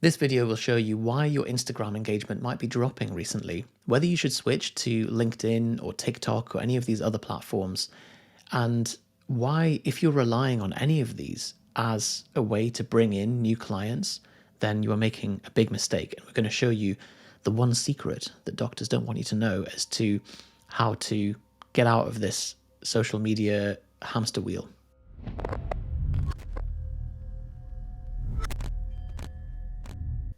This video will show you why your Instagram engagement might be dropping recently, whether you should switch to LinkedIn or TikTok or any of these other platforms, and why, if you're relying on any of these as a way to bring in new clients, then you are making a big mistake. And we're going to show you the one secret that doctors don't want you to know as to how to get out of this social media hamster wheel.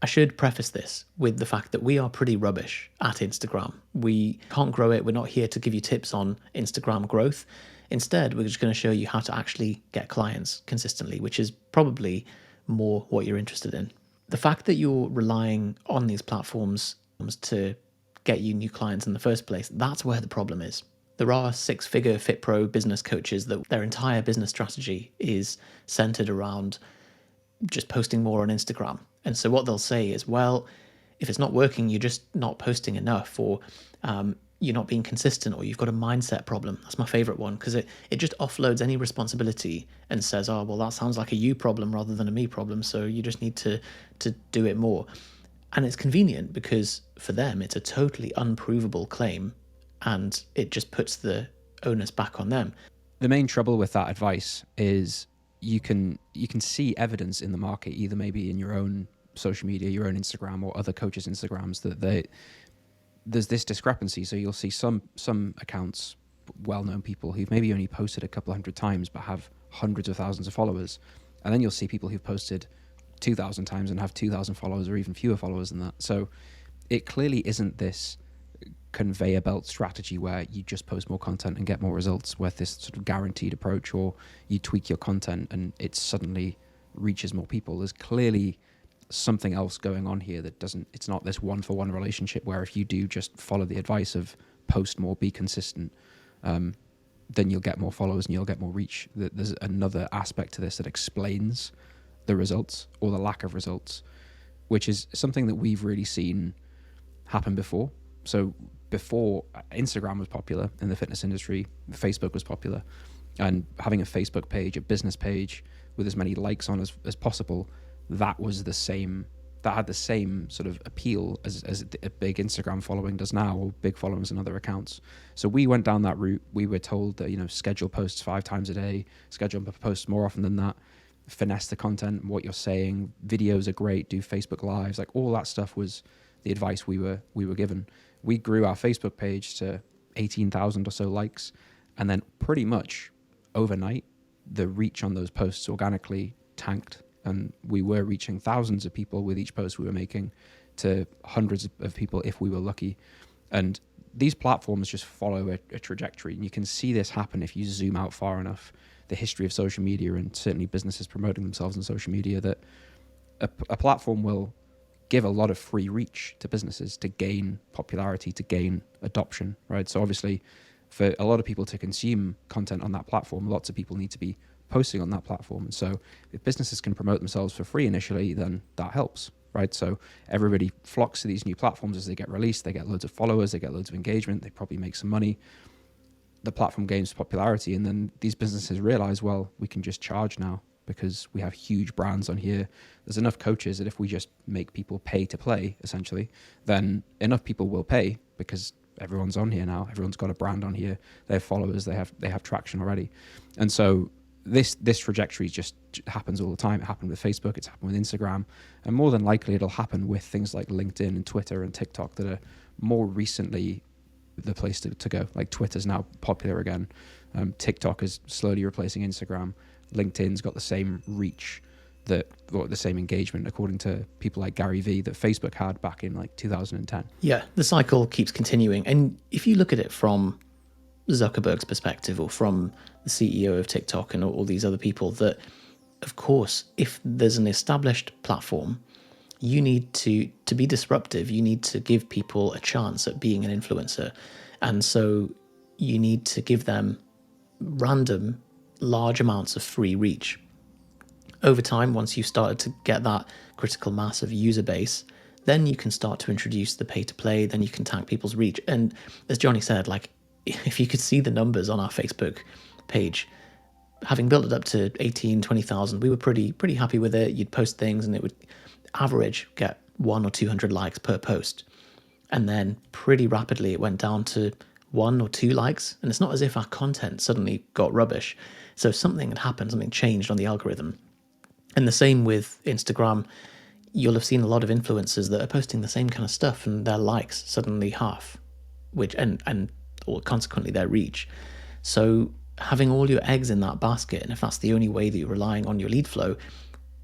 I should preface this with the fact that we are pretty rubbish at Instagram. We can't grow it. We're not here to give you tips on Instagram growth. Instead, we're just going to show you how to actually get clients consistently, which is probably more what you're interested in. The fact that you're relying on these platforms to get you new clients in the first place, that's where the problem is. There are six-figure Fit Pro business coaches that their entire business strategy is centered around just posting more on Instagram. And so what they'll say is, well, if it's not working, you're just not posting enough, or you're not being consistent, or you've got a mindset problem. That's my favorite one, because it just offloads any responsibility and says, oh, well, that sounds like a you problem rather than a me problem, so you just need to do it more. And it's convenient because for them, it's a totally unprovable claim, and it just puts the onus back on them. The main trouble with that advice is you can see evidence in the market, either maybe in your own social media, your own Instagram, or other coaches' Instagrams, that there's this discrepancy. So you'll see some accounts, well-known people who've maybe only posted a couple hundred times but have hundreds of thousands of followers, and then you'll see people who've posted 2,000 times and have 2,000 followers or even fewer followers than that. So it clearly isn't this conveyor belt strategy where you just post more content and get more results with this sort of guaranteed approach, or you tweak your content and it suddenly reaches more people. There's clearly something else going on here that it's not this one-for-one relationship where if you do just follow the advice of post more, be consistent, then you'll get more followers and you'll get more reach. There's another aspect to this that explains the results or the lack of results, which is something that we've really seen happen before. So before Instagram was popular in the fitness industry, Facebook was popular, and having a Facebook page, a business page with as many likes on as possible, that had the same sort of appeal as a big Instagram following does now, or big followings in other accounts. So we went down that route. We were told that, schedule posts 5 times a day, schedule posts more often than that, finesse the content, what you're saying, videos are great, do Facebook Lives, like all that stuff was the advice we were given. We grew our Facebook page to 18,000 or so likes, and then pretty much overnight, the reach on those posts organically tanked, and we were reaching thousands of people with each post we were making, to hundreds of people if we were lucky. And these platforms just follow a trajectory, and you can see this happen if you zoom out far enough. The history of social media, and certainly businesses promoting themselves on social media, that a platform will give a lot of free reach to businesses to gain popularity, to gain adoption, right? So obviously, for a lot of people to consume content on that platform, lots of people need to be posting on that platform. And so if businesses can promote themselves for free initially, then that helps, right? So everybody flocks to these new platforms as they get released. They get loads of followers, they get loads of engagement, they probably make some money. The platform gains popularity, and then these businesses realize, well, we can just charge now because we have huge brands on here. There's enough coaches that if we just make people pay to play, essentially, then enough people will pay because everyone's on here now. Everyone's got a brand on here. They have followers. They have traction already. And so this trajectory just happens all the time. It happened with Facebook. It's happened with Instagram. And more than likely, it'll happen with things like LinkedIn and Twitter and TikTok that are more recently the place to go. Like Twitter's now popular again. TikTok is slowly replacing Instagram. LinkedIn's got the same reach, or the same engagement, according to people like Gary Vee, that Facebook had back in like 2010. Yeah, the cycle keeps continuing. And if you look at it from Zuckerberg's perspective, or from the CEO of TikTok and all these other people, that of course, if there's an established platform, you need to be disruptive. You need to give people a chance at being an influencer. And so you need to give them random large amounts of free reach. Over time, once you've started to get that critical mass of user base, then you can start to introduce the pay to play, then you can tank people's reach. And as Johnny said, like, if you could see the numbers on our Facebook page, having built it up to 18, 20,000, we were pretty happy with it. You'd post things and it would average get 100 or 200 likes per post. And then pretty rapidly it went down to 1 or 2 likes. And it's not as if our content suddenly got rubbish. So something had happened, something changed on the algorithm. And the same with Instagram. You'll have seen a lot of influencers that are posting the same kind of stuff and their likes suddenly half, which or consequently their reach. So having all your eggs in that basket, and if that's the only way that you're relying on your lead flow,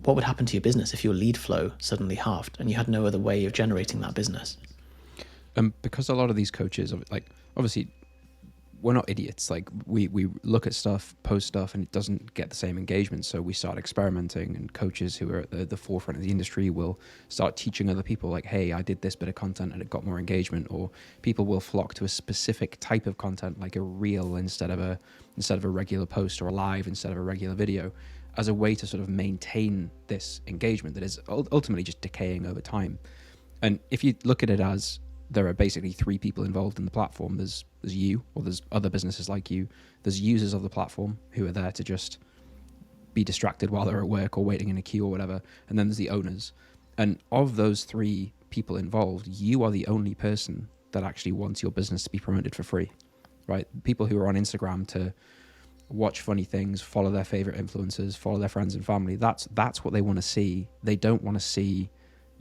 what would happen to your business if your lead flow suddenly halved and you had no other way of generating that business? Because a lot of these coaches, like, obviously we're not idiots. Like, we look at stuff, post stuff, and it doesn't get the same engagement. So we start experimenting, and coaches who are at the forefront of the industry will start teaching other people, like, hey, I did this bit of content and it got more engagement. Or people will flock to a specific type of content, like a reel instead of a regular post, or a live instead of a regular video, as a way to sort of maintain this engagement that is ultimately just decaying over time. And if you look at it as there are basically 3 people involved in the platform, there's you, or there's other businesses like you, there's users of the platform who are there to just be distracted while they're at work or waiting in a queue or whatever, and then there's the owners. And of those 3 people involved, you are the only person that actually wants your business to be promoted for free, right? People who are on Instagram to watch funny things, follow their favorite influencers, follow their friends and family, that's what they want to see. They don't want to see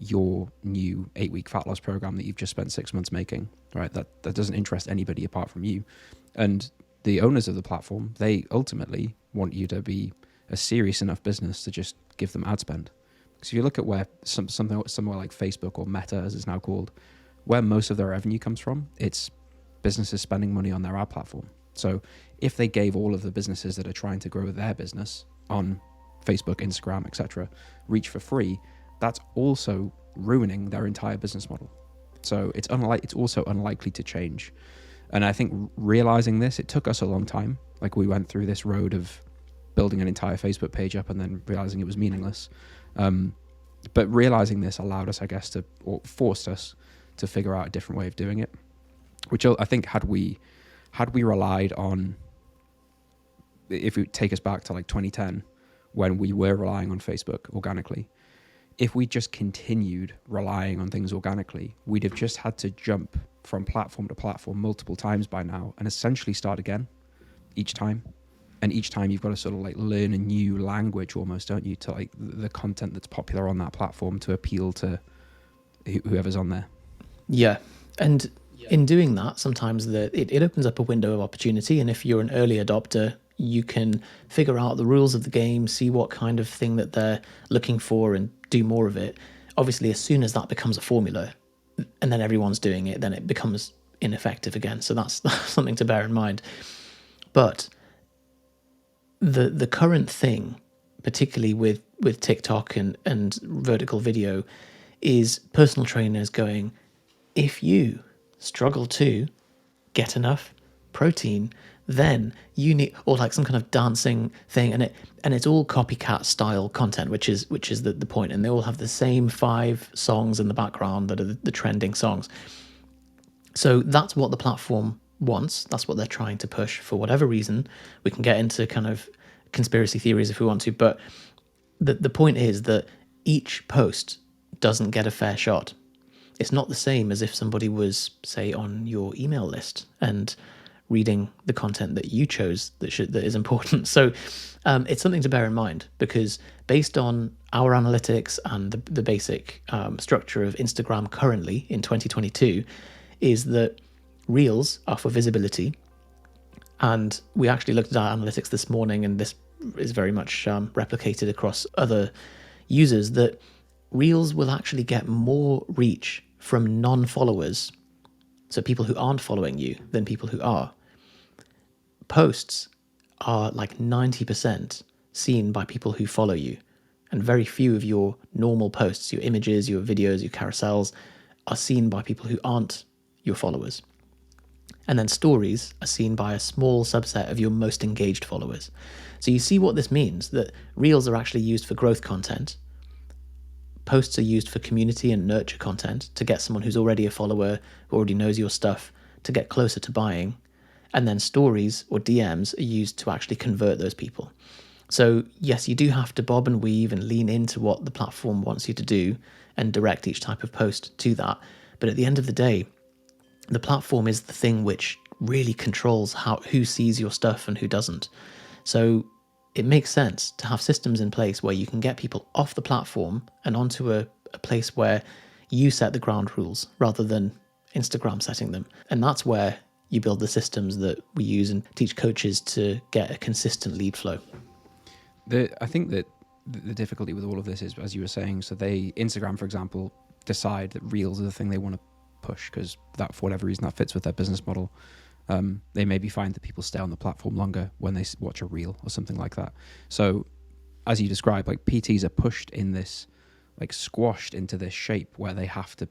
your new 8-week fat loss program that you've just spent 6 months making, right? That doesn't interest anybody apart from you. And the owners of the platform, they ultimately want you to be a serious enough business to just give them ad spend. Because if you look at where somewhere like Facebook, or Meta as it's now called, where most of their revenue comes from, it's businesses spending money on their ad platform. So if they gave all of the businesses that are trying to grow their business on Facebook, Instagram, etc., reach for free, that's also ruining their entire business model. So it's also unlikely to change. And I think realizing this, it took us a long time. Like, we went through this road of building an entire Facebook page up and then realizing it was meaningless. But realizing this allowed us, I guess, or forced us to figure out a different way of doing it, which I think had we relied on, if we take us back to like 2010, when we were relying on Facebook organically, if we just continued relying on things organically, we'd have just had to jump from platform to platform multiple times by now and essentially start again each time. And each time you've got to sort of like learn a new language almost, don't you, to like the content that's popular on that platform to appeal to whoever's on there. Yeah. And in doing that, sometimes it opens up a window of opportunity. And if you're an early adopter, you can figure out the rules of the game, see what kind of thing that they're looking for, and do more of it. Obviously, as soon as that becomes a formula and then everyone's doing it, then it becomes ineffective again. So that's something to bear in mind. But the current thing, particularly with TikTok and vertical video, is personal trainers going, if you struggle to get enough protein, then you need, or like some kind of dancing thing, and it's all copycat style content, which is the point, and they all have the same 5 songs in the background that are the trending songs. So that's what the platform wants. That's what they're trying to push for whatever reason. We can get into kind of conspiracy theories if we want to, but the point is that each post doesn't get a fair shot. It's not the same as if somebody was, say, on your email list and reading the content that you chose that is important. So it's something to bear in mind, because based on our analytics and the basic structure of Instagram currently in 2022 is that Reels are for visibility. And we actually looked at our analytics this morning, and this is very much replicated across other users, that Reels will actually get more reach from non-followers, so people who aren't following you, than people who are. Posts are like 90% seen by people who follow you, and very few of your normal posts, your images, your videos, your carousels, are seen by people who aren't your followers. And then stories are seen by a small subset of your most engaged followers. So you see what this means, that Reels are actually used for growth content. Posts are used for community and nurture content, to get someone who's already a follower, who already knows your stuff, to get closer to buying. And then stories or DMs are used to actually convert those people. So yes, you do have to bob and weave and lean into what the platform wants you to do and direct each type of post to that. But at the end of the day, the platform is the thing which really controls who sees your stuff and who doesn't. So it makes sense to have systems in place where you can get people off the platform and onto a place where you set the ground rules rather than Instagram setting them. And that's where you build the systems that we use and teach coaches to get a consistent lead flow. I think that the difficulty with all of this is, as you were saying, so Instagram, for example, decide that Reels are the thing they want to push because that, for whatever reason, that fits with their business model. They maybe find that people stay on the platform longer when they watch a Reel or something like that. So, as you described, like PTs are pushed in this, like squashed into this shape where they have to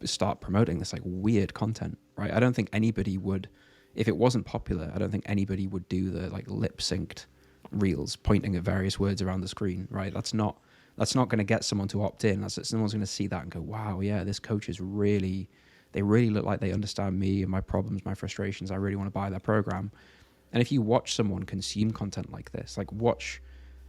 start promoting this like weird content, right? I don't think anybody would, if it wasn't popular, I don't think anybody would do the like lip synced Reels pointing at various words around the screen, right? That's not going to get someone to opt in. Someone's going to see that and go, wow, yeah, this coach is really, they really look like they understand me and my problems, my frustrations. I really want to buy their program. And if you watch someone consume content like this, like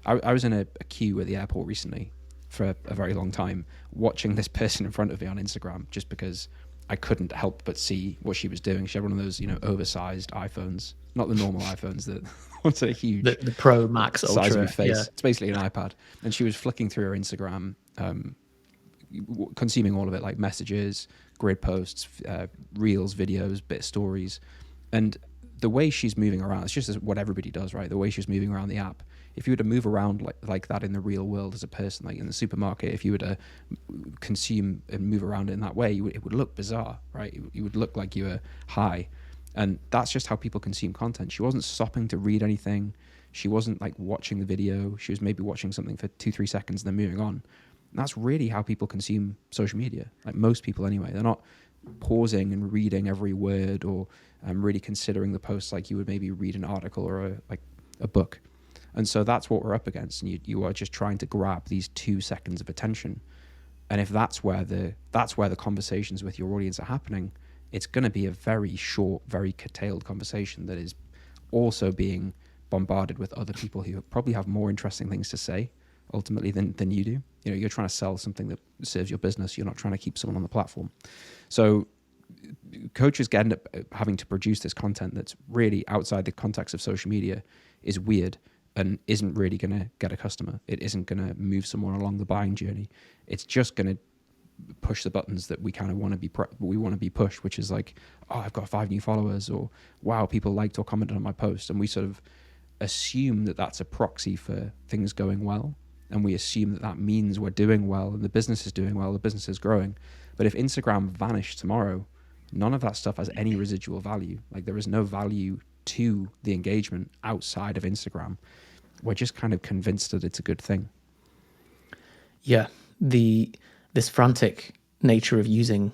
I was in a queue at the airport recently for a very long time, watching this person in front of me on Instagram just because I couldn't help but see what she was doing. She had one of those, oversized iPhones, not the normal iPhones, that ones that are huge. The Pro Max size Ultra. of your face. Yeah. It's basically an iPad. And she was flicking through her Instagram, consuming all of it, like messages, grid posts, reels, videos, bit stories. And the way she's moving around, it's just what everybody does, right? The way she's moving around the app. If you were to move around like that in the real world as a person, like in the supermarket, if you were to consume and move around in that way, it would look bizarre, right? You would look like you were high. And that's just how people consume content. She wasn't stopping to read anything. She wasn't like watching the video. She was maybe watching something for 2-3 seconds and then moving on. And that's really how people consume social media. Like most people anyway. They're not pausing and reading every word or really considering the post like you would maybe read an article or a book. And so that's what we're up against. And you are just trying to grab these 2 seconds of attention. And if that's where the conversations with your audience are happening, it's going to be a very short, very curtailed conversation that is also being bombarded with other people who probably have more interesting things to say ultimately than you do. You're trying to sell something that serves your business. You're not trying to keep someone on the platform. So coaches end up having to produce this content that's really outside the context of social media, is weird and isn't really going to get a customer. It isn't going to move someone along the buying journey. It's just going to push the buttons that we kind of want to be pushed, which is like, oh, I've got 5 new followers, or wow, people liked or commented on my post. And we sort of assume that that's a proxy for things going well. And we assume that that means we're doing well and the business is doing well, the business is growing. But if Instagram vanished tomorrow, none of that stuff has any residual value. Like there is no value to the engagement outside of Instagram. We're just kind of convinced that it's a good thing. Yeah. This frantic nature of using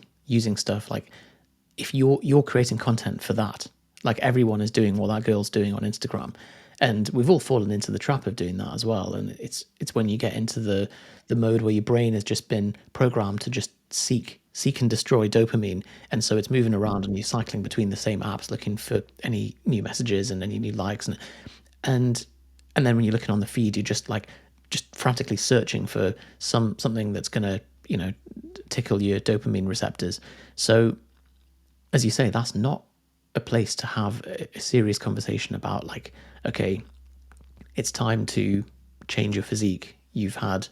stuff, like if you're creating content for that, like everyone is doing what that girl's doing on Instagram, and we've all fallen into the trap of doing that as well. And it's when you get into the mode where your brain has just been programmed to just seek and destroy dopamine, and so it's moving around and you're cycling between the same apps looking for any new messages and any new likes, and then when you're looking on the feed, you're just frantically searching for something that's going to tickle your dopamine receptors. So as you say, that's not a place to have a serious conversation about like, okay, it's time to change your physique. You've had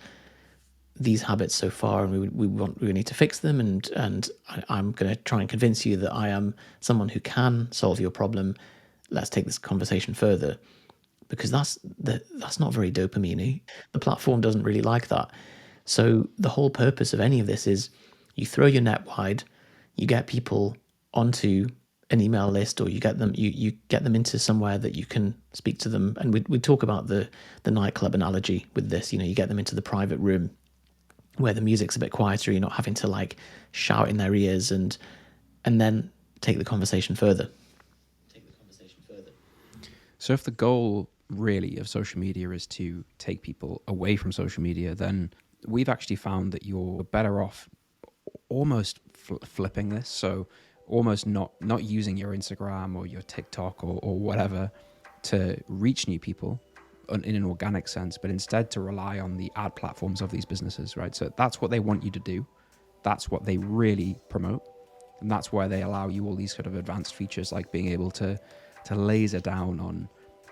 these habits so far and we need to fix them, and I'm going to try and convince you that I am someone who can solve your problem. Let's take this conversation further. Because that's not very dopamine-y. The platform doesn't really like that. So the whole purpose of any of this is you throw your net wide, you get people onto an email list, or you get them into somewhere that you can speak to them. And we talk about the nightclub analogy with this. You get them into the private room where the music's a bit quieter. You're not having to like shout in their ears, and then take the conversation further. So if the goal really of social media is to take people away from social media, then we've actually found that you're better off almost flipping this. So almost not using your Instagram or your TikTok or whatever to reach new people, in an organic sense, but instead to rely on the ad platforms of these businesses, right? So that's what they want you to do. That's what they really promote. And that's why they allow you all these sort of advanced features, like being able to laser down on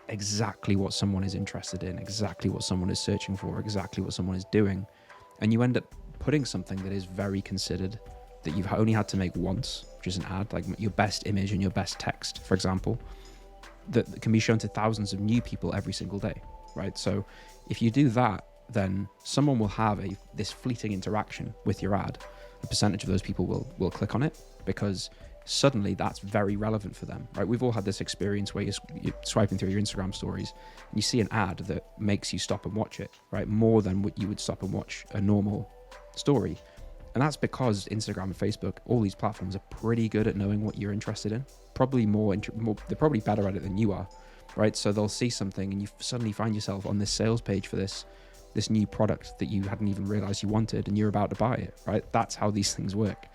exactly what someone is interested in, exactly what someone is searching for, exactly what someone is doing. And you end up putting something that is very considered, that you've only had to make once, which is an ad, like your best image and your best text, for example, that can be shown to thousands of new people every single day, right? So if you do that, then someone will have this fleeting interaction with your ad. A percentage of those people will click on it because suddenly that's very relevant for them, right? We've all had this experience where you're swiping through your Instagram stories and you see an ad that makes you stop and watch it, right? More than what you would stop and watch a normal story. And that's because Instagram and Facebook, all these platforms are pretty good at knowing what you're interested in. Probably more, they're probably better at it than you are, right? So they'll see something and you suddenly find yourself on this sales page for this new product that you hadn't even realized you wanted and you're about to buy it, right? That's how these things work.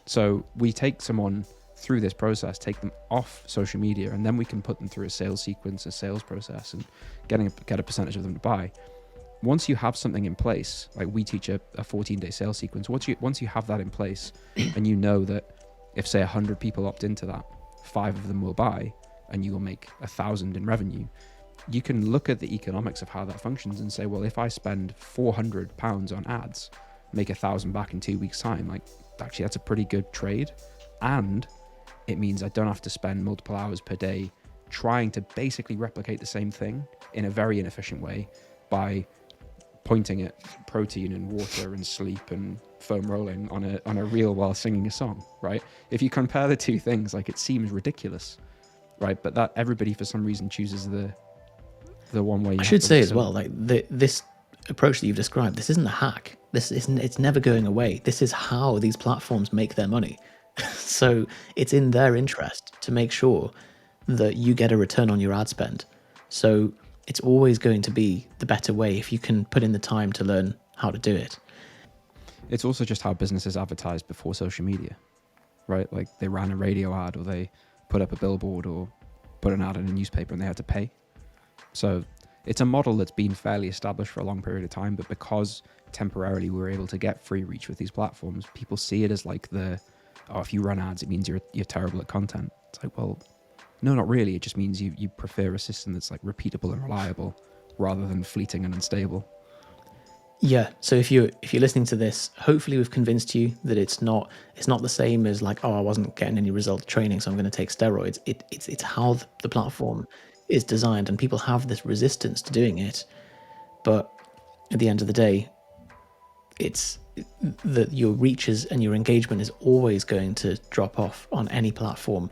So we take someone through this process, take them off social media, and then we can put them through a sales sequence, a sales process, and get a percentage of them to buy. Once you have something in place, like we teach a 14-day sales sequence, once you have that in place and you know that if say 100 people opt into that, 5 of them will buy and you will make 1,000 in revenue, you can look at the economics of how that functions and say, well, if I spend £400 on ads, make 1,000 back in 2 weeks time, like actually that's a pretty good trade. And it means I don't have to spend multiple hours per day trying to basically replicate the same thing in a very inefficient way by pointing at protein and water and sleep and foam rolling on a reel while singing a song, right? If you compare the two things, like it seems ridiculous, right? But that everybody for some reason chooses the one way. I should say as well, like this approach that you've described, this isn't a hack. It's never going away. This is how these platforms make their money. So it's in their interest to make sure that you get a return on your ad spend. So it's always going to be the better way if you can put in the time to learn how to do it. It's also just how businesses advertise before social media, right? Like they ran a radio ad or they put up a billboard or put an ad in a newspaper and they had to pay. So it's a model that's been fairly established for a long period of time, but because temporarily we were able to get free reach with these platforms, people see it as like if you run ads, it means you're terrible at content. It's like, well, no, not really. It just means you prefer a system that's like repeatable and reliable rather than fleeting and unstable. Yeah. So if you're listening to this, hopefully we've convinced you that it's not the same as like, oh, I wasn't getting any result training, so I'm going to take steroids. It's how the platform is designed, and people have this resistance to doing it. But at the end of the day, it's that your reaches and your engagement is always going to drop off on any platform,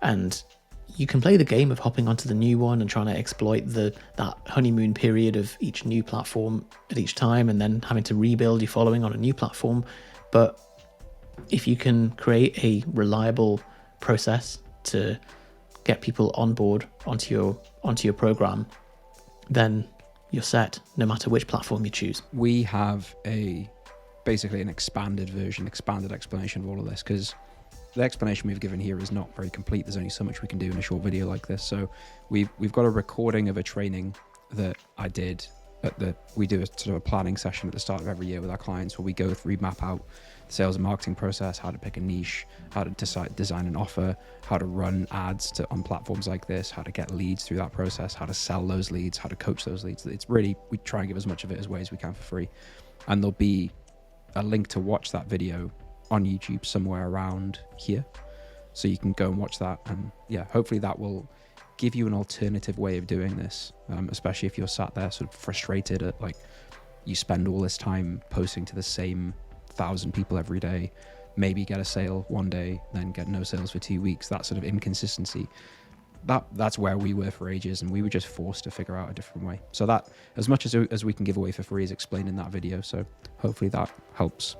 and you can play the game of hopping onto the new one and trying to exploit that honeymoon period of each new platform at each time and then having to rebuild your following on a new platform. But if you can create a reliable process to get people on board onto your program, then you're set no matter which platform you choose. We have basically an expanded explanation of all of this, because the explanation we've given here is not very complete. There's only so much we can do in a short video like this. So we've got a recording of a training that I did we do a sort of a planning session at the start of every year with our clients where we map out the sales and marketing process, how to pick a niche, how to design an offer, how to run ads on platforms like this, how to get leads through that process, how to sell those leads, how to coach those leads. It's really, we try and give as much of it as ways we can for free. And there'll be a link to watch that video on YouTube somewhere around here, so you can go and watch that. And yeah, hopefully that will give you an alternative way of doing this, especially if you're sat there sort of frustrated at like you spend all this time posting to the same 1,000 people every day, maybe get a sale one day, then get no sales for 2 weeks. That sort of inconsistency, that's where we were for ages, and we were just forced to figure out a different way. So that, as much as we can give away for free, is explained in that video. So hopefully that helps.